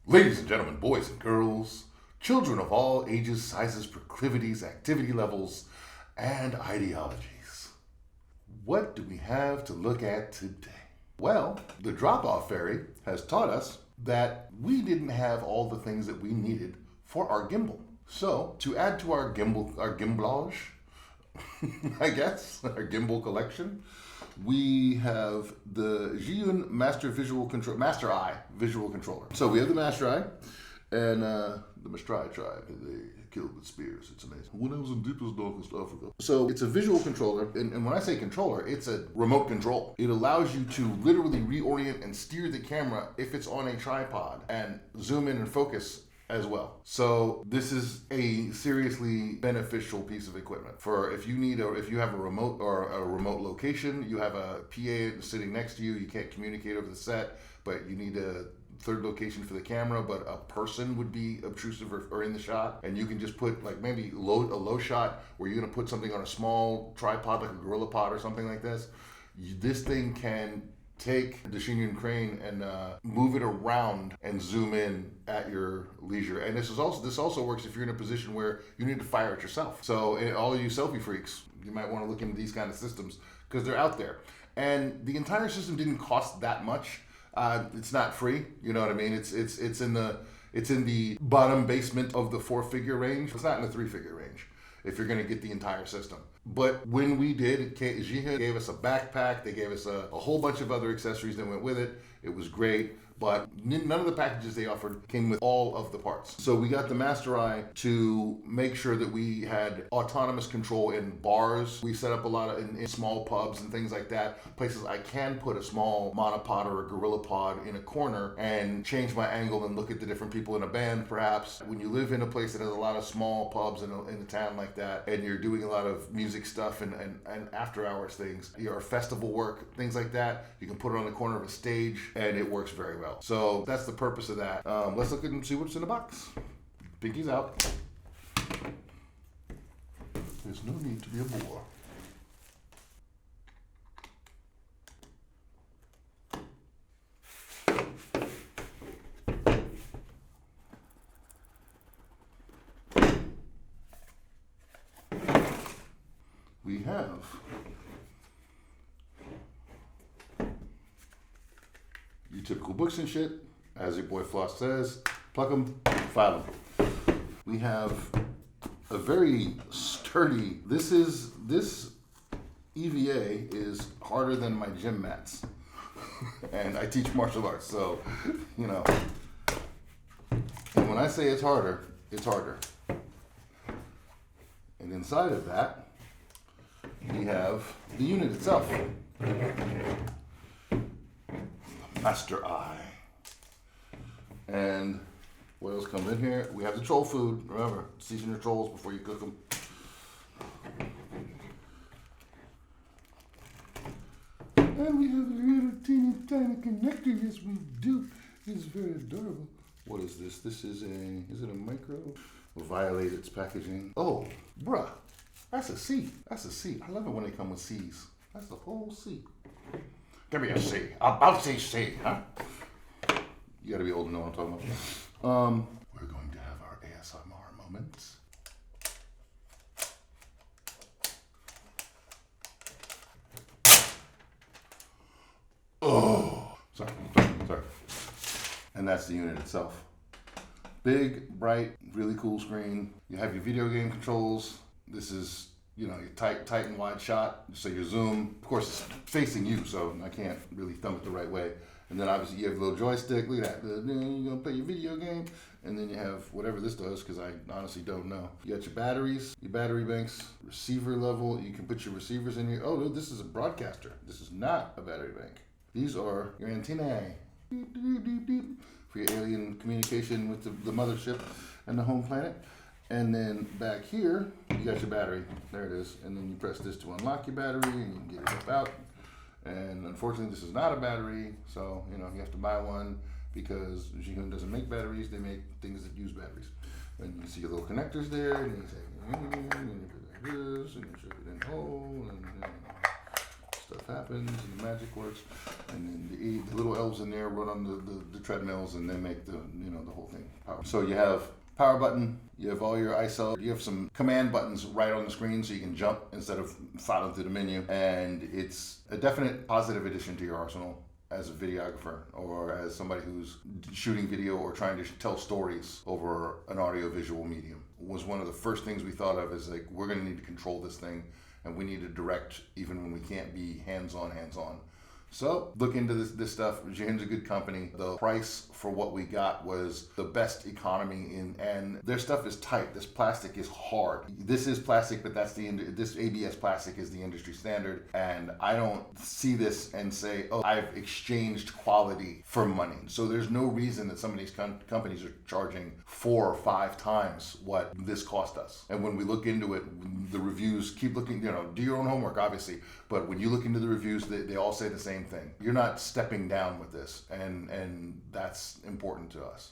Ladies and gentlemen, boys and girls, children of all ages, sizes, proclivities, activity levels, and ideologies. What do we have to look at today? Well, the drop-off ferry has taught us that we didn't have all the things that we needed for our gimbal. So, to add to our gimbalage, I guess, our gimbal collection, we have the Zhyiun Master Eye visual controller. So we have the Master Eye and the Master tribe. They killed with spears. It's amazing. When I was in deepest, darkest Africa. So it's a visual controller, and when I say controller, it's a remote control. It allows you to literally reorient and steer the camera if it's on a tripod and zoom in and focus as well. So this is a seriously beneficial piece of equipment for if you have a remote or a remote location, you have a PA sitting next to you, you can't communicate over the set, but you need a third location for the camera, but a person would be obtrusive or in the shot, and you can just put like maybe a low shot where you're gonna put something on a small tripod like a gorilla pod or something like this. This thing can take the Zhyiun crane and move it around and zoom in at your leisure. And this also works if you're in a position where you need to fire it yourself. So all of you selfie freaks, you might want to look into these kind of systems because they're out there. And the entire system didn't cost that much. It's not free, you know what I mean? It's in the bottom basement of the 4-figure range. It's not in the 3-figure range if you're going to get the entire system. But when we did, Zhyiun gave us a backpack. They gave us a whole bunch of other accessories that went with it. It was great, but none of the packages they offered came with all of the parts. So we got the Master Eye to make sure that we had autonomous control in bars. We set up a lot of in small pubs and things like that. Places I can put a small monopod or a gorilla pod in a corner and change my angle and look at the different people in a band, perhaps. When you live in a place that has a lot of small pubs in a town like that, and you're doing a lot of music stuff and after hours things, your festival work, things like that, you can put it on the corner of a stage and it works very well. So that's the purpose of that. Let's look and see what's in the box. Pinky's out. There's no need to be a bore. We have your typical books and shit, as your boy Floss says, pluck them, file them. We have a very sturdy, this EVA is harder than my gym mats. And I teach martial arts, so, you know. And when I say it's harder, it's harder. And inside of that, we have the unit itself. Master Eye. And what else comes in here? We have the troll food. Remember, season your trolls before you cook them. And we have a little teeny tiny connector. Yes, we do. It's very adorable. What is this? Is it a micro? We'll violate its packaging. Oh, bruh. That's a C. That's a C. I love it when they come with C's. That's the whole C. Give me a C. About C, huh? You gotta be old to know what I'm talking about. We're going to have our ASMR moments. Oh, sorry. And that's the unit itself. Big, bright, really cool screen. You have your video game controls. This is, your tight and wide shot. So your zoom, of course, it's facing you, so I can't really thumb it the right way. And then obviously you have a little joystick. Look at that. Then you're gonna play your video game, and then you have whatever this does, because I honestly don't know. You got your batteries, your battery banks, receiver level. You can put your receivers in here. Oh, no, this is a broadcaster. This is not a battery bank. These are your antennae. Beep, beep, beep, beep, for your alien communication with the mothership and the home planet. And then back here, you got your battery. There it is. And then you press this to unlock your battery and you can get it up out. And unfortunately, this is not a battery. So, you have to buy one because Zhyiun doesn't make batteries. They make things that use batteries. And you see your little connectors there. And you say, and you put like this, and you shove it in the hole. And stuff happens and the magic works, and then the little elves in there run on the treadmills, and they make the the whole thing power. So you have power button, you have all your ISO, you have some command buttons right on the screen so you can jump instead of filing through the menu, and it's a definite positive addition to your arsenal as a videographer or as somebody who's shooting video or trying to tell stories over an audio-visual medium. Was one of the first things we thought of, is like, we're going to need to control this thing, and we need to direct even when we can't be hands-on. So look into this stuff. Zhyiun's a good company. The price for what we got was the best economy and their stuff is tight. This plastic is hard. This is plastic, but this ABS plastic is the industry standard. And I don't see this and say, oh, I've exchanged quality for money. So there's no reason that some of these companies are charging 4 or 5 times what this cost us. And when we look into it, the reviews, keep looking, do your own homework, obviously. But when you look into the reviews, they all say the same thing. You're not stepping down with this, and that's important to us.